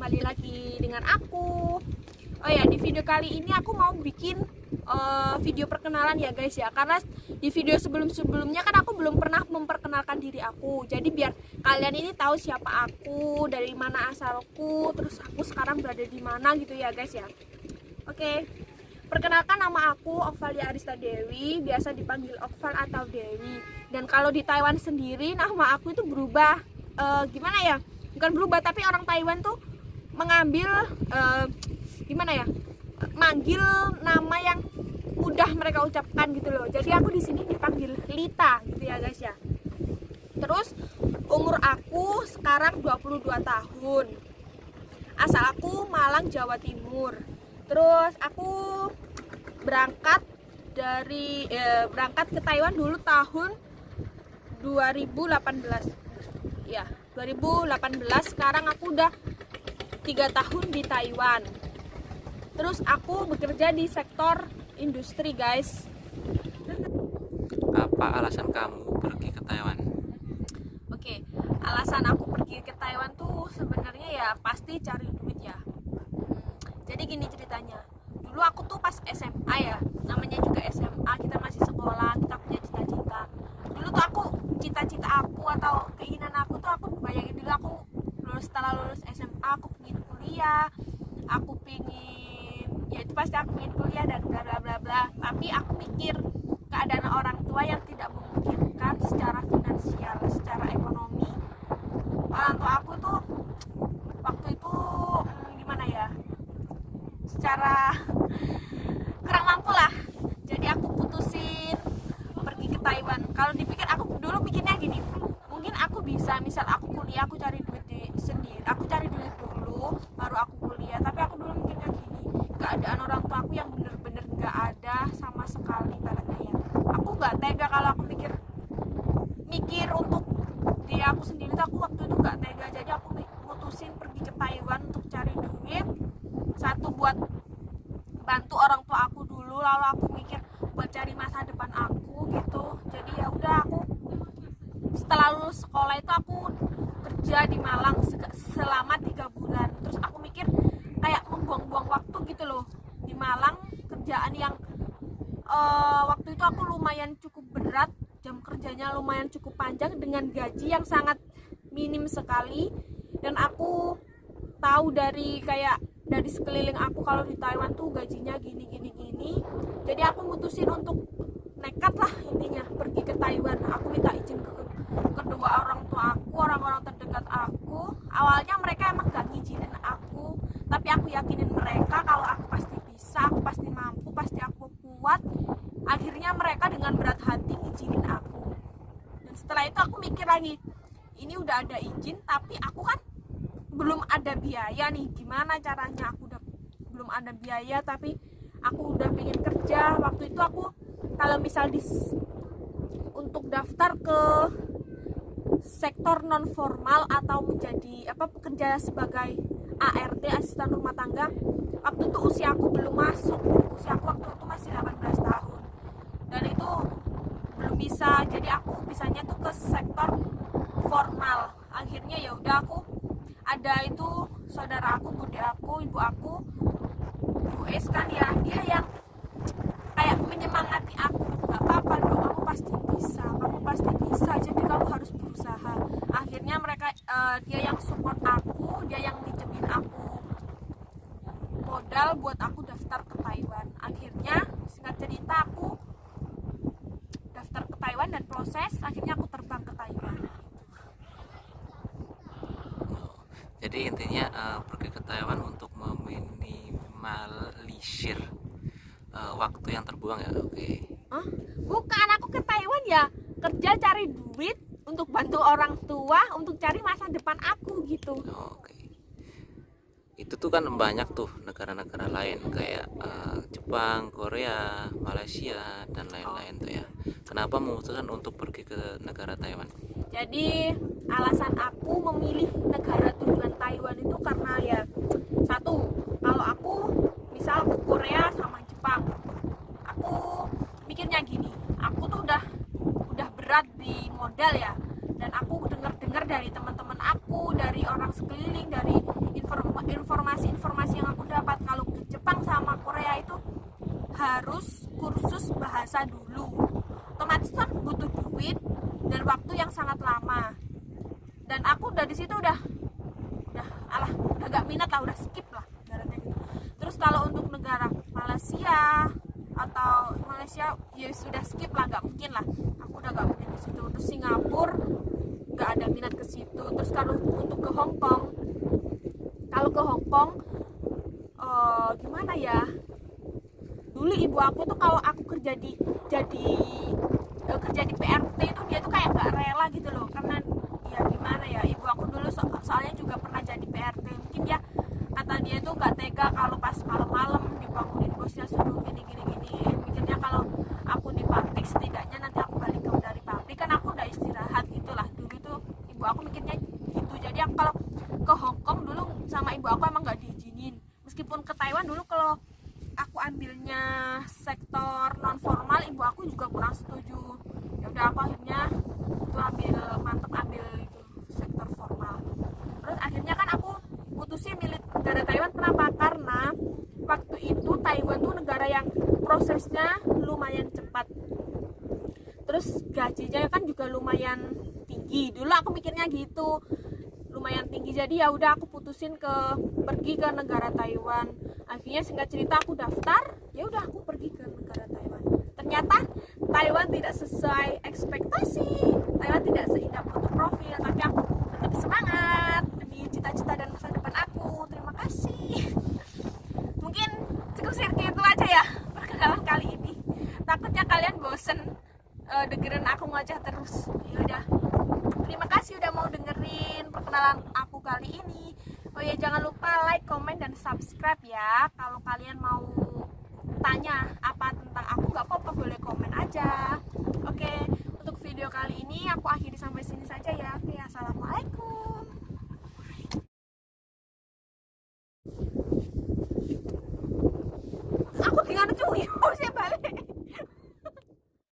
kembali lagi dengan aku. Oh ya, di video kali ini aku mau bikin video perkenalan ya guys ya. Karena di video sebelum-sebelumnya kan aku belum pernah memperkenalkan diri aku. Jadi biar kalian ini tahu siapa aku, dari mana asalku, terus aku sekarang berada di mana gitu ya guys ya. Oke. Perkenalkan, nama aku Okvalia Arista Dewi, biasa dipanggil Okval atau Dewi. Dan kalau di Taiwan sendiri nama aku itu berubah, gimana ya? Bukan berubah, tapi orang Taiwan tuh mengambil gimana ya? Manggil nama yang udah mereka ucapkan gitu loh. Jadi aku di sini dipanggil Lita gitu ya guys ya. Terus umur aku sekarang 22 tahun. Asal aku Malang, Jawa Timur. Terus aku berangkat ke Taiwan dulu tahun 2018. Ya, 2018. Sekarang aku udah 3 tahun di Taiwan. Terus aku bekerja di sektor industri, guys. Apa alasan kamu pergi ke Taiwan? Oke, alasan aku pergi ke Taiwan tuh sebenarnya ya pasti cari duit ya. Jadi gini ceritanya, dulu aku tuh pas SMA ya, namanya juga SMA, kita masih sekolah, kita punya cita-cita. Dulu tuh cita-cita aku atau keinginan aku tuh, aku bayangin dulu aku setelah lulus SMA aku pengen kuliah, aku pengen, ya itu pasti aku pengen kuliah dan bla bla bla bla. Tapi aku mikir keadaan orang tua yang tidak memungkinkan secara finansial, secara ekonomi. Orang tua aku tuh waktu itu gimana ya, secara kurang mampu lah. Jadi aku putusin pergi ke Taiwan. Kalau dipikir, aku dulu mikirnya gini, mungkin aku bisa, misal aku kuliah, aku cari duit sendiri, aku cari duit dulu baru aku kuliah. Tapi aku dulu mikirnya gini, keadaan orang tua aku yang bener-bener gak ada sama sekali ibaratnya ya. Aku gak tega kalau aku mikir untuk diri aku sendiri tuh, aku waktu itu gak tega. Jadi aku putusin pergi ke Taiwan untuk cari duit, satu buat bantu orang tua aku dulu, lalu aku mikir buat cari masa depan aku gitu. Jadi ya udah, aku setelah lulus sekolah itu aku kerja di Malang selama 3 bulan. Terus aku mikir kayak membuang-buang waktu gitu loh di Malang, kerjaan yang waktu itu aku lumayan cukup berat, jam kerjanya lumayan cukup panjang dengan gaji yang sangat minim sekali. Dan aku tahu dari sekeliling aku kalau di Taiwan tuh gajinya gini. Jadi aku mutusin untuk nekat lah, intinya pergi ke Taiwan. Aku minta izin ke kedua orang tua aku, orang-orang terdekat aku. Awalnya mereka emang gak ngizinin aku, tapi aku yakinin mereka kalau aku pasti bisa, aku pasti mampu, pasti aku kuat. Akhirnya mereka dengan berat hati ngizinin aku. Dan setelah itu aku mikir lagi, ini udah ada izin tapi aku kan belum ada biaya nih, gimana caranya? Aku udah belum ada biaya tapi aku udah pengen kerja. Waktu itu aku kalau misal untuk daftar ke sektor non formal atau menjadi pekerja sebagai ART, asisten rumah tangga, waktu itu usia aku belum masuk. Usia aku waktu itu masih 18 tahun dan itu belum bisa. Jadi aku bisanya tuh ke sektor formal. Akhirnya ya udah, aku ada itu saudara aku, bude aku, ibu aku, Bu Es kan ya, dia yang kayak menyemangati aku, gak apa-apa dong, kamu pasti bisa, jadi kamu harus berusaha. Akhirnya mereka dia yang support aku, dia yang minjemin aku modal buat aku daftar ke Taiwan. Akhirnya singkat cerita aku daftar ke Taiwan dan proses, akhirnya aku terbang ke Taiwan. Jadi intinya pergi ke Taiwan untuk meminimalisir waktu yang terbuang ya. Oke. Bukan, aku ke Taiwan ya kerja cari duit untuk bantu orang tua, untuk cari masa depan aku gitu. Oke. Itu tuh kan banyak tuh negara-negara lain kayak Jepang, Korea, Malaysia dan lain-lain tuh ya. Kenapa memutuskan untuk pergi ke negara Taiwan? Jadi alasan aku memilih negara tujuan Taiwan itu karena ya, satu, kalau aku misal ke Korea sama Jepang, aku mikirnya gini, aku tuh udah berat di modal ya, dan aku dengar dari teman-teman aku, dari orang sekeliling, dari visa dulu. Otomatis kan butuh duit dan waktu yang sangat lama. Dan aku udah di situ udah gak minat lah, udah skip lah ibaratnya gitu. Terus kalau untuk negara Malaysia ya sudah skip lah, nggak mungkin lah, aku udah nggak mungkin ke situ. Terus Singapura nggak ada minat ke situ. Terus kalau untuk ke Hong Kong, gimana ya, dulu ibu aku tuh kalau aku kerja di PRT itu dia tuh kayak nggak rela gitu loh, karena ya gimana ya, ibu aku dulu soalnya juga pernah jadi PRT. Mungkin dia kata dia tuh nggak tega kalau pas malam-malam dibangunin bosnya suruh gini, mikirnya kalau aku di pabrik setidaknya nanti aku balik dari pabrik kan aku udah istirahat gitulah. Dulu tuh ibu aku mikirnya gitu. Jadi aku kalau ke Hong Kong dulu sama ibu aku emang nggak diizinin. Meskipun ke Taiwan dulu kalau aku ambilnya sektor non formal, ibu aku juga kurang setuju. Ya udah aku akhirnya itu ambil itu sektor formal. Terus akhirnya kan aku putusin milih negara Taiwan. Kenapa? Karena waktu itu Taiwan tuh negara yang prosesnya lumayan cepat. Terus gajinya kan juga lumayan tinggi. Dulu aku mikirnya gitu, lumayan tinggi. Jadi ya udah aku putusin pergi ke negara Taiwan. Akhirnya singkat cerita aku daftar, ya udah aku pergi ke negara Taiwan. Ternyata Taiwan tidak sesuai ekspektasi. Taiwan tidak seindah foto profil, tapi aku tetap semangat demi cita-cita dan masa depan aku. Terima kasih. Mungkin cukup segitu aja ya perkenalan kali ini. Takutnya kalian bosen dengerin aku ngoceh terus. Ya udah. Terima kasih udah mau dengerin perkenalan aku kali ini. Oh ya, jangan lupa like, comment, dan subscribe ya. Kalau kalian mau tanya apa tentang aku, nggak apa-apa, boleh komen aja. Oke, untuk video kali ini aku akhiri sampai sini saja ya. Oke, assalamualaikum. Aku tinggal cuy, saya balik.